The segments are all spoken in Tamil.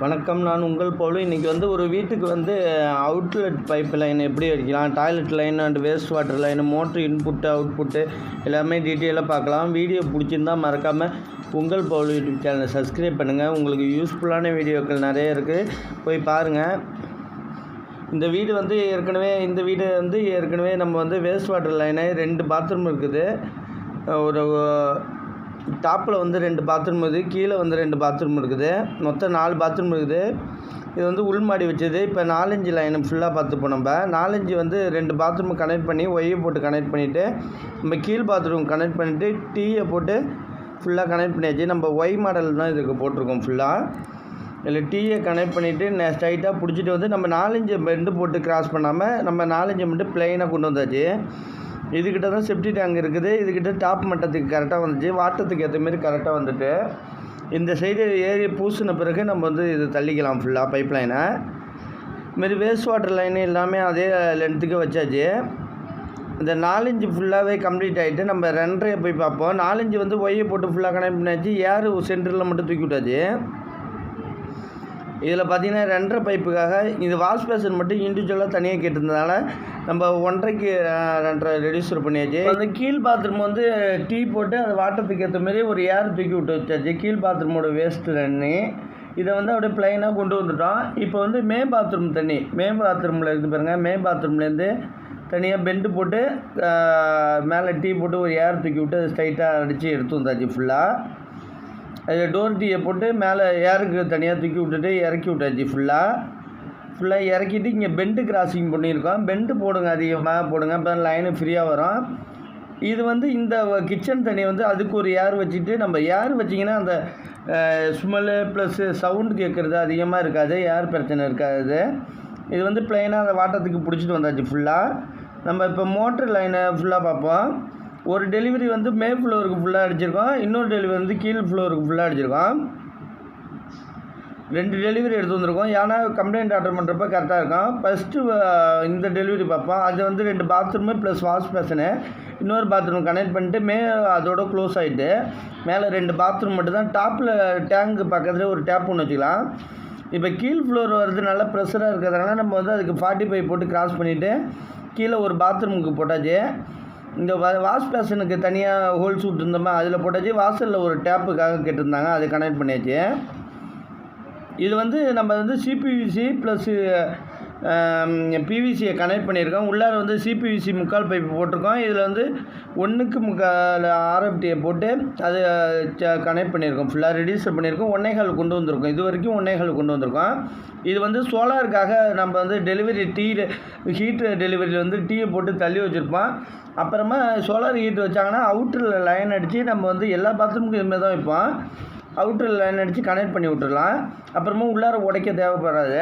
வணக்கம். நான் உங்கள் பவுல். இன்றைக்கி ஒரு வீட்டுக்கு அவுட்லெட் பைப் லைன் எப்படி அடிக்கலாம், toilet line and waste water line, motor input output எல்லாமே டீட்டெயிலாக பார்க்கலாம். வீடியோ பிடிச்சிருந்தால் மறக்காமல் உங்கள் பவுல் யூடியூப் சேனலை சப்ஸ்கிரைப் பண்ணுங்கள். உங்களுக்கு யூஸ்ஃபுல்லான வீடியோக்கள் நிறைய இருக்குது, போய் பாருங்கள். இந்த வீடு ஏற்கனவே நம்ம வேஸ்ட் வாட்டர் லைனு 2 பாத்ரூம் இருக்குது. ஒரு டாப்பில் 2 பாத்ரூம் இருக்குது, கீழே 2 பாத்ரூம் இருக்குது, மொத்தம் 4 பாத்ரூம் இருக்குது. இது உள்மாடி வச்சது. இப்போ 4-5 லைனை ஃபுல்லாக பார்த்துப்போம். நம்ம 4-5 2 பாத்ரூம் கனெக்ட் பண்ணி ஒய்யை போட்டு கனெக்ட் பண்ணிவிட்டு நம்ம கீழ் பாத்ரூம் கனெக்ட் பண்ணிவிட்டு டீயை போட்டு ஃபுல்லாக கனெக்ட் பண்ணியாச்சு. நம்ம ஒய் மாடல் தான் இதுக்கு போட்டிருக்கோம். ஃபுல்லாக இதில் டீயை கனெக்ட் பண்ணிவிட்டு ஸ்ட்ரைட்டாக பிடிச்சிட்டு நம்ம 4-5 பெண்டு போட்டு கிராஸ் பண்ணாமல் நம்ம 4-5 மட்டும் ப்ளைனாக கொண்டு வந்தாச்சு. இதுக்கிட்ட தான் செப்டி டேங்க் இருக்குது. இதுக்கிட்ட டாப் மட்டத்துக்கு கரெக்டாக வந்துச்சு, வாட்டத்துக்கு ஏற்ற மாரி கரெக்டாக வந்துட்டு இந்த சைடு ஏறி பூசின பிறகு நம்ம இது தள்ளிக்கலாம் ஃபுல்லாக பைப் லைனை. இதுமாரி வேஸ்ட் வாட்டர் லைனு எல்லாமே அதே லென்த்துக்கு வச்சாச்சு. இந்த 4-5 ஃபுல்லாகவே கம்ப்ளீட் ஆகிட்டு நம்ம 2.5 போய் பார்ப்போம். 4-5 ஒய்யை போட்டு ஃபுல்லாக கனெக்ட் பண்ணியாச்சு. ஏர் சென்டரில் மட்டும் தூக்கி விட்டாச்சு. இதில் பார்த்திங்கன்னா 2.5 பைப்புக்காக இது வாஷ் பேஷன் மட்டும் இண்டிவிஜுவலாக தனியாக கேட்டிருந்ததால நம்ம 1.5க்கு 2.5 ரெடியூசர் பண்ணியாச்சு. அந்த கீழ் பாத்ரூம் டீ போட்டு அது வாட்டத்துக்கு ஏற்ற மாரி ஒரு ஏர் தூக்கி விட்டு வச்சாச்சு. கீழ் பாத்ரூமோட வேஸ்ட்டு தண்ணி இதை அப்படியே ப்ளைனாக கொண்டு வந்துட்டோம். இப்போ மே பாத்ரூம் தண்ணி பாத்ரூமில் இருக்குது பாருங்கள். பாத்ரூம்லேருந்து தனியாக பெண்டு போட்டு மேலே டீ போட்டு ஒரு ஏர் தூக்கி விட்டு ஸ்ட்ரைட்டாக அடித்து எடுத்து வந்தாச்சு. ஃபுல்லாக அது டோர் டீயை போட்டு மேலே ஏருக்கு தனியாக தூக்கி விட்டுட்டு இறக்கி விட்டாச்சு. ஃபுல்லாக இறக்கிட்டு இங்கே பெண்டு கிராசிங் பண்ணியிருக்கோம். பெண்டு போடுங்க, அதிகமாக போடுங்க, அப்போ லைனு ஃப்ரீயாக வரும். இது இந்த கிச்சன் தண்ணி அதுக்கு ஒரு ஏர் வச்சுட்டு நம்ம ஏர் வச்சிங்கன்னா அந்த ஸ்மெல்லு ப்ளஸ் சவுண்டு கேட்குறது அதிகமாக இருக்காது, ஏர் பிரச்சனை இருக்காது. இது ப்ளைனாக அந்த வாட்டத்துக்கு பிடிச்சிட்டு வந்தாச்சு. ஃபுல்லாக நம்ம இப்போ மோட்ரு லைனை ஃபுல்லாக பார்ப்போம். ஒரு டெலிவரி மே ஃப்ளோருக்கு ஃபுல்லாக அடிச்சிருக்கோம், இன்னொரு டெலிவரி கீழ் ஃப்ளோருக்கு ஃபுல்லாக அடிச்சிருக்கோம். 2 டெலிவரி எடுத்து வந்திருக்கோம். ஏன்னா கம்ப்ளைண்ட் ஆர்டர் பண்ணுறப்ப கரெக்டாக இருக்கும். ஃபஸ்ட்டு இந்த டெலிவரி பார்ப்போம். அது 2 பாத்ரூமு ப்ளஸ் வாஷ் பேஷனு இன்னொரு பாத்ரூம் கனெக்ட் பண்ணிட்டு அதோட க்ளோஸ் ஆகிட்டு மேலே 2 பாத்ரூம் மட்டும் தான். டாப்பில் டேங்க்கு பக்கத்தில் ஒரு டேப் ஒன்று வச்சுக்கலாம். இப்போ கீழ் ஃப்ளோர் வருது, நல்லா ப்ரெஷராக இருக்கிறதுனால நம்ம அதுக்கு 45 போட்டு கிராஸ் பண்ணிவிட்டு கீழே ஒரு பாத்ரூமுக்கு போட்டாச்சு. இந்த வாஷ் பேஷனுக்கு தனியாக ஹோல்ஸ் விட்டுருந்தோமா, அதில் போட்டாச்சு. வாசலில் ஒரு டேப்புக்காக கேட்டிருந்தாங்க, அது கனெக்ட் பண்ணியாச்சு. இது நம்ம சிபிவிசி ப்ளஸ்ஸு பிவிசியை கனெக்ட் பண்ணியிருக்கோம். உள்ளார சிபிவிசி 3/4 பைப்பு போட்டிருக்கோம். இதில் 1க்கு 3/4 ஆர்எஃப்டியை போட்டு அது கனெக்ட் பண்ணியிருக்கோம். ஃபுல்லாக ரெடியூசர் பண்ணியிருக்கோம். 1.25 கொண்டு வந்திருக்கோம். இது வரைக்கும் 1.25 கொண்டு வந்திருக்கோம். இது சோலாருக்காக நம்ம டெலிவரி ஹீட் டெலிவரியில் டீயை போட்டு தள்ளி வச்சுருப்போம். அப்புறமா சோலார் ஹீட் வச்சாங்கன்னா அவுட்டரில் லைன் அடித்து நம்ம எல்லா பாத்ரூமுக்கும் இதுமாதிரி தான் வைப்போம். அவுட்டரில் லைன் அடித்து கனெக்ட் பண்ணி விட்டுடலாம். அப்புறமா உள்ளார உடைக்க தேவைப்படாது.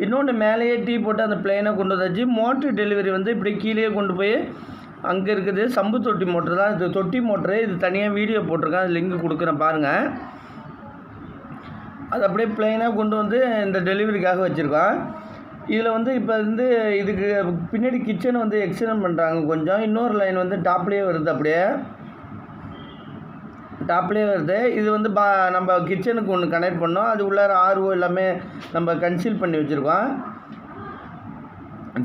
இன்னொன்று மேலேயே டீ போட்டு அந்த ப்ளைனாக கொண்டு வந்தாச்சு. மோட்ரு டெலிவரி இப்படி கீழே கொண்டு போய் அங்கே இருக்குது. சம்பு தொட்டி மோட்ரு தான் இது, தொட்டி மோட்ரு. இது தனியாக வீடியோ போட்டிருக்கேன், அது லிங்க் கொடுக்குறேன் பாருங்கள். அது அப்படியே ப்ளைனாக கொண்டு இந்த டெலிவரிக்காக வச்சுருக்கோம். இதில் இப்போ இதுக்கு பின்னாடி கிச்சன் எக்ஸ்டெண்ட் பண்ணுறாங்க கொஞ்சம். இன்னொரு லைன் டாப்லேயே வருது, அப்படியே டாப்லேயே வருது. இது நம்ம கிச்சனுக்கு ஒன்று கனெக்ட் பண்ணோம். அது உள்ளார ஆர்ஓ எல்லாமே நம்ம கன்சீல் பண்ணி வச்சுருக்கோம்.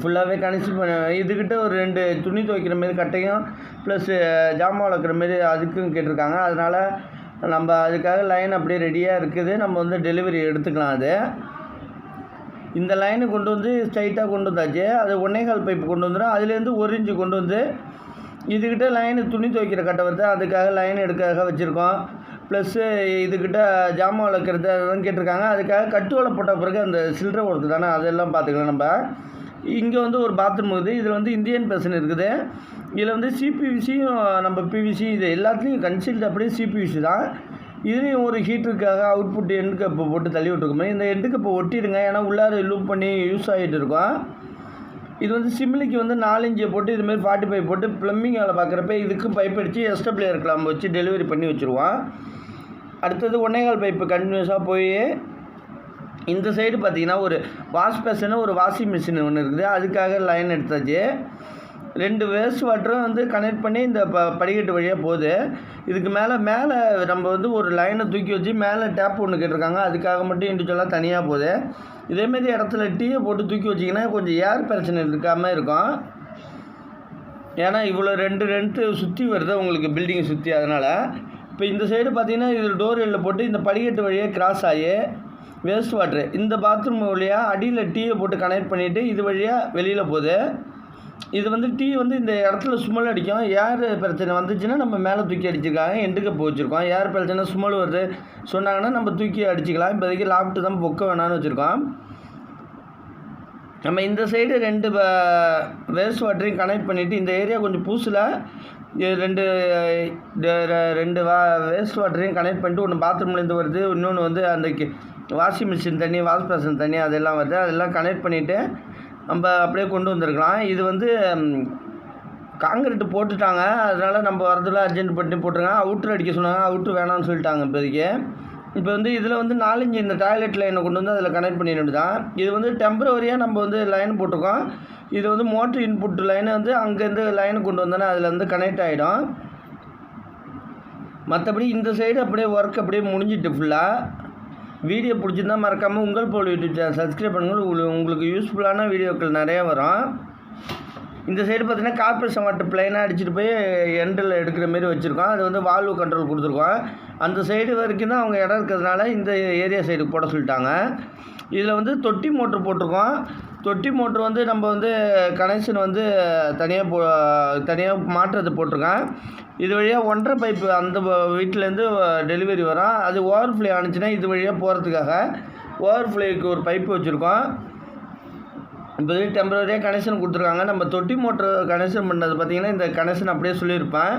ஃபுல்லாகவே கன்சீல் பண்ணி இதுக்கிட்ட ஒரு 2 துணி துவைக்கிற மாரி கட்டையும் ப்ளஸ் ஜாமான் வளர்க்குற மாரி அதுக்கும் கேட்டிருக்காங்க. அதனால் நம்ம அதுக்காக லைன் அப்படியே ரெடியாக இருக்குது. நம்ம டெலிவரி எடுத்துக்கலாம். அது இந்த லைனை கொண்டு ஸ்ட்ரைட்டாக கொண்டு வந்தாச்சு. அது 1.25 பைப்பு கொண்டு வந்துடும். அதுலேருந்து 1 இன்ச்சு கொண்டு இதுக்கிட்ட லைனு துணி துவைக்கிற கட்டை வருது, அதுக்காக லைன் எடுக்காக வச்சுருக்கோம். ப்ளஸ்ஸு இதுக்கிட்ட ஜாமான் வளர்க்குறது அதெல்லாம் கேட்டிருக்காங்க. அதுக்காக கட்டுவலை போட்ட பிறகு அந்த சில்லறை ஒர்க்கு தானே, அதெல்லாம் பார்த்துக்கலாம். நம்ம இங்கே ஒரு பாத்ரூம் இருக்குது. இதில் இந்தியன் பேஷன் இருக்குது. இதில் சிபிவிசியும் நம்ம பிவிசி இது எல்லாத்துலேயும் கன்சீல்டு அப்படியே சிபிவிசி தான். இதுலேயும் ஒரு ஹீட்டருக்காக அவுட்புட் எண்டு கப்பை போட்டு தள்ளி விட்டுருக்கோம். இந்த எண்டு கப்பை ஒட்டிடுங்க, ஏன்னா உள்ளார லூப் பண்ணி யூஸ் ஆகிட்டு இருக்கோம். இது சிம்லிக்கு 4-5 போட்டு இதுமாரி 45 போட்டு ப்ளம்பிங் வேலை பார்க்குறப்ப இதுக்கும் பைப் அடித்து எஸ்டபிளியர் இருக்கலாம் வச்சு டெலிவரி பண்ணி வச்சுருவோம். அடுத்தது 1.25 பைப்பு கண்டினியூஸாக போய் இந்த சைடு பார்த்திங்கன்னா ஒரு வாஷ் பேஷனு ஒரு வாஷிங் மிஷின் ஒன்று இருக்குது. அதுக்காக லைன் எடுத்தாச்சு. 2 வேஸ்ட் வாட்டரும் வந்து கனெக்ட் பண்ணி இந்த படிக்கட்டு வழியாக போகுது. இதுக்கு மேலே நம்ம வந்து ஒரு லைனை தூக்கி வச்சு மேலே டேப் ஒன்று கேட்டிருக்காங்க. அதுக்காக மட்டும் இண்டிவிஜுவலாக தனியாக போகுது. இதேமாரி இடத்துல டீயை போட்டு தூக்கி வச்சிங்கன்னா கொஞ்சம் ஏர் பிரச்சனை இருக்காமல் இருக்கும். ஏன்னா இவ்வளோ 2 சுற்றி வருது உங்களுக்கு பில்டிங்கை சுற்றி. அதனால் இப்போ இந்த சைடு பார்த்தீங்கன்னா இது டோர் வெளில போட்டு இந்த படிக்கட்டு வழியாக கிராஸ் ஆகி வேஸ்ட் வாட்ரு இந்த பாத்ரூம் வழியாக அடியில் டீயை போட்டு கனெக்ட் பண்ணிவிட்டு இது வழியாக வெளியில் போகுது. இது வந்து டீ வந்து இந்த இடத்துல சுமல் அடிக்கும். ஏர் பிரச்சனை வந்துச்சுன்னா நம்ம மேலே தூக்கி அடிச்சிருக்காங்க. எண்டுக்கு போச்சிருக்கோம். ஏர் பிரச்சனை சுமல் வருது சொன்னாங்கன்னா நம்ம தூக்கி அடிச்சிக்கலாம். இப்போதைக்கு லாப்ட்டு தான் பொக்க வேணான்னு வச்சுருக்கோம். நம்ம இந்த சைடு 2 வேஸ்ட் வாட்டரையும் கனெக்ட் பண்ணிவிட்டு இந்த ஏரியா கொஞ்சம் பூசில் 2 வேஸ்ட் வாட்டரையும் கனெக்ட் பண்ணிட்டு ஒன்று பாத்ரூம்லேருந்து வருது, இன்னொன்று வந்து அந்த வாஷிங் மிஷின் தண்ணி, வாஷ் பேஷன் தண்ணி அதெல்லாம் வருது. அதெல்லாம் கனெக்ட் பண்ணிவிட்டு நம்ம அப்படியே கொண்டு வந்திருக்கலாம். இது வந்து காங்கிரீட்டு போட்டுட்டாங்க. அதனால் நம்ம வரதுல அர்ஜென்ட் பண்ணி போட்டிருக்காங்க. அவுட்ரு அடிக்க சொன்னாங்க. அவுட்ரு வேணாம்னு சொல்லிட்டாங்க இப்போதைக்கு. இப்போ வந்து இதில் வந்து 4 இந்த டாய்லெட் லைனை கொண்டு வந்து அதில் கனெக்ட் பண்ணிட்டு தான். இது வந்து டெம்பரவரியாக நம்ம வந்து லைன் போட்டிருக்கோம். இது வந்து மோட்ரு இன்புட் லைனை வந்து அங்கேருந்து லைனை கொண்டு வந்தோன்னா அதில் வந்து கனெக்ட் ஆகிடும். மற்றபடி இந்த சைடு அப்படியே ஒர்க் அப்படியே முடிஞ்சிட்டு ஃபுல்லாக. வீடியோ பிடிச்சிருந்தா மறக்காமல் உங்கள் போல் யூடியூப் சேனல் சப்ஸ்கிரைப் பண்ணுங்கள். உங்களுக்கு யூஸ்ஃபுல்லான வீடியோக்கள் நிறையா வரும். இந்த சைடு பார்த்தீங்கன்னா கார்பரேஷன் வாட்டர் பிளைனாக அடிச்சுட்டு போய் எண்டில் எடுக்கிற மாரி வச்சுருக்கோம். அது வந்து வால்வு கண்ட்ரோல் கொடுத்துருக்கோம். அந்த சைடு வரைக்கும் தான் அவங்க இடம் இருக்கிறதுனால இந்த ஏரியா சைடுக்கு போட சொல்லிட்டாங்க. இதில் வந்து தொட்டி மோட்ரு போட்டிருக்கோம். தொட்டி மோட்ரு வந்து நம்ம வந்து கனெக்ஷன் வந்து தனியாக மாற்றுறது போட்டிருக்கேன். இது வழியாக 1.5 பைப்பு அந்த வீட்டிலேருந்து டெலிவரி வரும். அது ஓவர்ஃப்ளோ ஆனிச்சுன்னா இது வழியாக போகிறதுக்காக ஓவர்ஃப்ளோக்கு ஒரு பைப்பு வச்சுருக்கோம். இப்போ டெம்பரரியாக கனெக்ஷன் கொடுத்துருக்காங்க. நம்ம தொட்டி மோட்ரு கனெக்ஷன் பண்ணது பார்த்திங்கன்னா இந்த கனெக்ஷன் அப்படியே சொல்லியிருப்பேன்.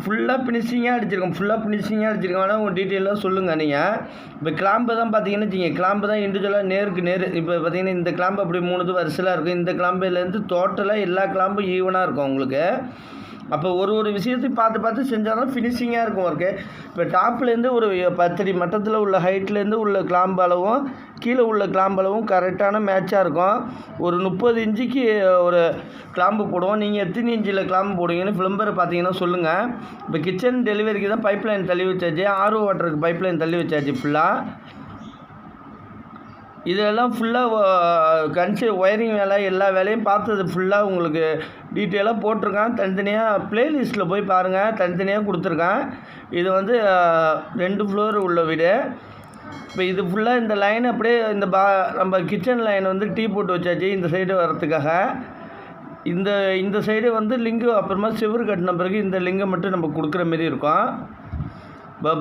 ஃபுல்லாக ஃபினிஷிங்காக அடிச்சிருக்கோம். ஆனால் உங்கள் டீட்டெயிலாக சொல்லுங்கள் நீங்கள். இப்போ கிளாம்பு தான் பார்த்தீங்கன்னு வச்சுங்க, கிளாம்பு தான் இண்டிவிஜுவலாக நேருக்கு நேர். இப்போ பார்த்தீங்கன்னா இந்த கிளாம்பு அப்படி 3 வரிசையில் இருக்கும். இந்த கிளாம்புலேருந்து டோட்டலாக எல்லா கிளாம்பும் ஈவனாக இருக்கும் உங்களுக்கு. அப்போ ஒரு விஷயத்தையும் பார்த்து செஞ்சால் தான் ஃபினிஷிங்காக இருக்கும் ஒர்க்கு. இப்போ டாப்லேருந்து ஒரு 10 அடி மட்டத்தில் உள்ள ஹைட்லேருந்து உள்ள கிளாம்பு அளவும் கீழே உள்ள கிளாம்பு அளவும் கரெக்டான மேட்சாக இருக்கும். ஒரு 30 இன்ச்சுக்கு ஒரு கிளாம்பு போடுவோம். நீங்கள் எத்தனை இன்ச்சில் கிளாம்பு போடுவீங்கன்னு ஃபிளம்பரை பார்த்தீங்கன்னா சொல்லுங்கள். இப்போ கிச்சன் டெலிவரிக்கு தான் பைப் லைன் தள்ளி வச்சாச்சு. ஆர்ஓ வாட்டருக்கு பைப் லைன் தள்ளி வச்சாச்சு ஃபுல்லாக. இதெல்லாம் ஃபுல்லாக ஒயரிங் வேலை எல்லா வேலையும் பார்த்தது ஃபுல்லாக உங்களுக்கு டீட்டெயிலாக போட்டிருக்கேன். தனித்தனியாக ப்ளேலிஸ்ட்டில் போய் பாருங்கள், தனித்தனியாக கொடுத்துருக்கேன். இது வந்து 2 ஃப்ளோர் உள்ள வீடு. இப்போ இது ஃபுல்லாக இந்த லைன் அப்படியே இந்த நம்ம கிச்சன் லைன் வந்து டீ போட்டு வச்சாச்சு இந்த சைடு வரத்துக்காக. இந்த சைடு வந்து லிங்கு அப்புறமா செவுரு கட்டின பிறகு இந்த லிங்கை மட்டும் நம்ம கொடுக்குற மாரி இருக்கும். இப்போ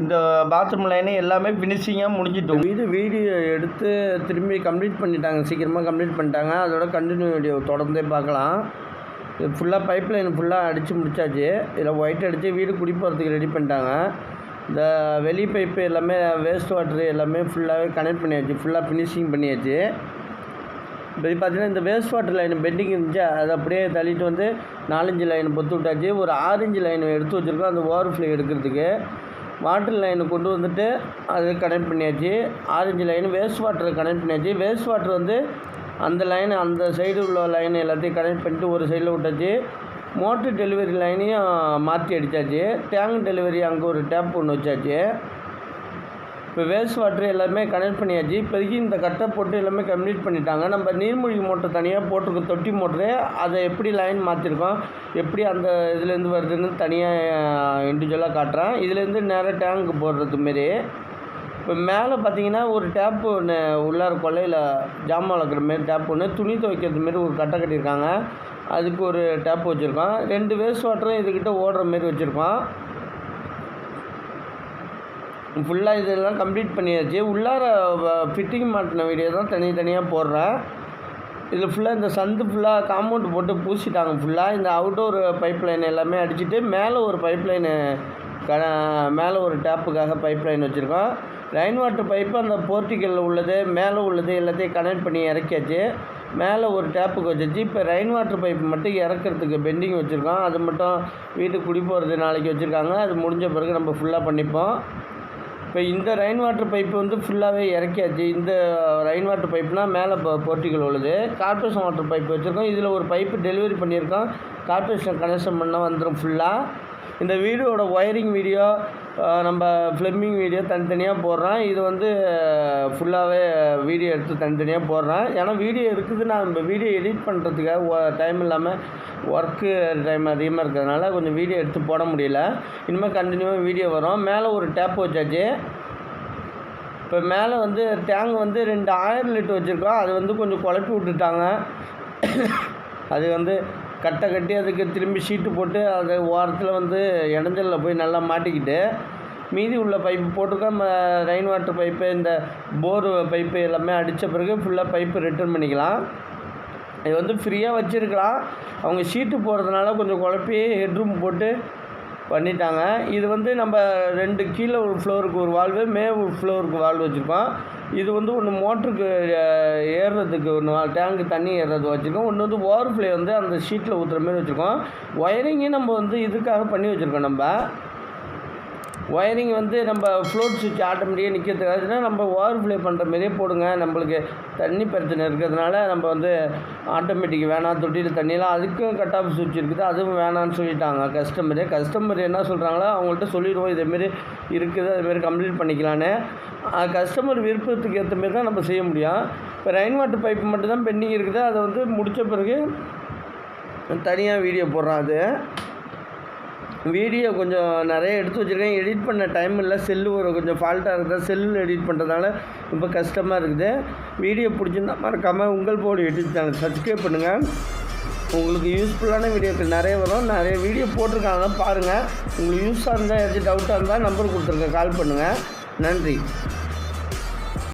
இந்த பாத்ரூம் லைனு எல்லாமே ஃபினிஷிங்காக முடிஞ்சிட்டோம். வீடியோ எடுத்து திரும்பி கம்ப்ளீட் பண்ணிட்டாங்க, சீக்கிரமாக கம்ப்ளீட் பண்ணிட்டாங்க. அதோட கண்டினியூ வீடியோ தொடர்ந்தே பார்க்கலாம். இது ஃபுல்லாக பைப் லைன் ஃபுல்லாக அடித்து முடிச்சாச்சு. இதில் ஒயிட் அடித்து வீடு குடி போகிறதுக்கு ரெடி பண்ணிட்டாங்க. இந்த வெளி பைப்பு எல்லாமே வேஸ்ட் வாட்ரு எல்லாமே ஃபுல்லாகவே கனெக்ட் பண்ணியாச்சு, ஃபுல்லாக ஃபினிஷிங் பண்ணியாச்சு. இப்போ பார்த்தீங்கன்னா இந்த வேஸ்ட் வாட்டர் லைன் பெண்டிங் இருந்துச்சு, அதை அப்படியே தள்ளிட்டு வந்து 4 லைன் பொத்து விட்டாச்சு. ஒரு 6 லைன் எடுத்து வச்சுருக்கோம் அந்த ஓவர்ஃப்ளோ எடுக்கிறதுக்கு. வாட்டர் லைனை கொண்டு வந்துட்டு அது கனெக்ட் பண்ணியாச்சு. 6 லைன் வேஸ்ட் வாட்டரை கனெக்ட் பண்ணியாச்சு. வேஸ்ட் வாட்டர் வந்து அந்த லைன் அந்த சைடு உள்ள லைன் எல்லாத்தையும் கனெக்ட் பண்ணிட்டு ஒரு சைடில் விட்டாச்சு. மோட்ரு டெலிவரி லைனையும் மாற்றி அடித்தாச்சு. டேங்க் டெலிவரி அங்கே ஒரு டேப் ஒன்று வச்சாச்சு. இப்போ வேஸ்ட் வாட்ரு எல்லாமே கனெக்ட் பண்ணியாச்சு. இப்போதைக்கு இந்த கட்டை போட்டு எல்லாமே கம்ப்ளீட் பண்ணிட்டாங்க. நம்ம நீர்மூழ்கி மோட்டர் தனியாக போட்டிருக்கோம், தொட்டி மோட்ரு. அதை எப்படி லைன் மாற்றிருக்கோம், எப்படி அந்த இதுலேருந்து வருதுன்னு தனியாக இண்டிவிஜுவலாக காட்டுறேன். இதுலேருந்து நேராக டேங்க்கு போடுறது மாரி. இப்போ மேலே பார்த்தீங்கன்னா ஒரு டேப்பு ஒன்று உள்ளார கொள்ளையில் ஜாமான் வளர்க்குற மாரி டேப் ஒன்று, துணி துவைக்கிறது மாரி ஒரு கட்டை கட்டியிருக்காங்க. அதுக்கு ஒரு டேப் வச்சுருக்கோம். 2 வேஸ்ட் வாட்டரும் இதுக்கிட்ட ஓடுற மாரி வச்சுருக்கோம். ஃபுல்லாக இதெல்லாம் கம்ப்ளீட் பண்ணியாச்சு. உள்ளார ஃபிட்டிங் மாட்டின வீடியோ தான் தனியாக போடுறேன். இதில் ஃபுல்லாக இந்த சந்து ஃபுல்லாக காம்பவுண்ட் போட்டு பூசிட்டாங்க. ஃபுல்லாக இந்த அவுட்டோர் பைப் லைன் எல்லாமே அடிச்சுட்டு மேலே ஒரு பைப் லைனு மேலே ஒரு டேப்புக்காக பைப் லைன் வச்சுருக்கோம். லைன் வாட்டர் பைப்பு அந்த போர்ட்டிக்கலில் உள்ளது மேலே உள்ளது எல்லாத்தையும் கனெக்ட் பண்ணி இறக்கியாச்சு. மேலே ஒரு டேப்புக்கு வச்சாச்சு. இப்போ ரெயின் வாட்டர் பைப்பு மட்டும் இறக்கிறதுக்கு பெண்டிங் வச்சுருக்கோம். அது மட்டும் வீட்டுக்கு குடி போகிறது நாளைக்கு வச்சுருக்காங்க. அது முடிஞ்ச பிறகு நம்ம ஃபுல்லாக பண்ணிப்போம். இப்போ இந்த ரெயின் வாட்டர் பைப்பு வந்து ஃபுல்லாகவே இறக்கியாச்சு. இந்த ரெயின் வாட்டர் பைப்புனால் மேலே போர்ட்டிக்கல் உள்ளது. கார்ப்பரேஷன் வாட்டர் பைப் வச்சுருக்கோம். இதில் ஒரு பைப்பு டெலிவரி பண்ணியிருக்கோம். கார்ப்பரேஷன் கனெக்ஷன் பண்ணால் வந்துடும் ஃபுல்லாக. இந்த வீடியோட ஒயரிங் வீடியோ நம்ம ஃப்ளம்பிங் வீடியோ தனித்தனியாக போடுறேன். இது வந்து ஃபுல்லாகவே வீடியோ எடுத்து தனித்தனியாக போடுறேன். ஏன்னா வீடியோ இருக்குது, நான் நம்ம வீடியோ எடிட் பண்ணுறதுக்காக டைம் இல்லாமல் ஒர்க்கு டைம் அதிகமாக இருக்கிறதுனால கொஞ்சம் வீடியோ எடுத்து போட முடியல. இனிமேல் கண்டினியூவாக வீடியோ வரும். மேலே ஒரு டேப் வச்சாச்சு. இப்போ மேலே வந்து டேங்க் வந்து 2 1000 லிட்டர் வச்சுருக்கோம். அது வந்து கொஞ்சம் குழப்பி விட்டுட்டாங்க. அது வந்து கட்டை கட்டி அதுக்கு திரும்பி ஷீட்டு போட்டு அது ஓரத்தில் வந்து இடைஞ்சலில் போய் நல்லா மாட்டிக்கிட்டு மீதி உள்ள பைப்பு போட்டிருக்கோம். ரெயின் வாட்டர் பைப்பு, இந்த போர் பைப்பு எல்லாமே அடித்த பிறகு ஃபுல்லாக பைப்பு ரிட்டர்ன் பண்ணிக்கலாம். இது வந்து ஃப்ரீயாக வச்சுருக்கலாம். அவங்க ஷீட்டு போடுறதுனால கொஞ்சம் குழப்பி ஹெட்ரூம் போட்டு பண்ணிட்டாங்க. இது வந்து நம்ம 2 கீழே ஒரு ஃப்ளோருக்கு ஒரு வால்வு, ஒரு ஃப்ளோருக்கு வால்வு வச்சுருக்கோம். இது வந்து ஒன்று மோட்டருக்கு ஏறுறதுக்கு, ஒன்று டேங்க்கு தண்ணி ஏறுறது வச்சுருக்கோம். ஒன்று வந்து ஓவர்ஃப்ளோ வந்து அந்த ஷீட்டில் ஊற்றுற மாதிரி வச்சுருக்கோம். ஒயரிங்கும் நம்ம வந்து இதுக்காக பண்ணி வச்சுருக்கோம். நம்ம ஒயரிங் வந்து நம்ம ஃப்ளோட் சுவிட்ச் ஆட்டோமேட்டிக்காக நிற்கிறதுக்காக நம்ம ஓவர்ஃப்ளோ பண்ணுற மாதிரியே போடுங்க. நம்மளுக்கு தண்ணி பிரச்சனை இருக்கிறதுனால நம்ம வந்து ஆட்டோமேட்டிக் வேணாம், தொட்டியில் தண்ணியெலாம் அதுக்கும் கட் ஆஃப் சுவிட்ச் இருக்குது, அதுவும் வேணான்னு சொல்லிட்டாங்க கஸ்டமர் என்ன சொல்கிறாங்களோ அவங்கள்ட்ட சொல்லிடுவோம் இதேமாரி இருக்குது, அதுமாரி கம்ப்ளீட் பண்ணிக்கலான்னு. கஸ்டமர் விருப்பத்துக்கு ஏற்ற மாரி தான் நம்ம செய்ய முடியும். இப்போ ரெயின் வாட்டர் பைப்பு மட்டும்தான் பெண்டிங் இருக்குது. அதை வந்து முடித்த பிறகு தனியாக வீடியோ போடுறோம். அது வீடியோ கொஞ்சம் நிறைய எடுத்து வச்சுருக்கேன். எடிட் பண்ண டைம் இல்லை. செல்லு கொஞ்சம் ஃபால்ட்டாக இருக்குது. செல்லில் எடிட் பண்ணுறதுனால ரொம்ப கஷ்டமாக இருக்குது. வீடியோ பிடிச்சிருந்தா மறக்காமல் உங்கள் போர்டு யூடியூப் சேனல் சப்ஸ்கிரைப் பண்ணுங்கள். உங்களுக்கு யூஸ்ஃபுல்லான வீடியோக்கள் நிறைய வரும். நிறைய வீடியோ போட்டிருக்காங்க, பாருங்கள். உங்களுக்கு யூஸாக இருந்தால் ஏதாச்சும் டவுட்டாக இருந்தால் நம்பர் கொடுத்துருக்கேன், கால் பண்ணுங்கள். நன்றி.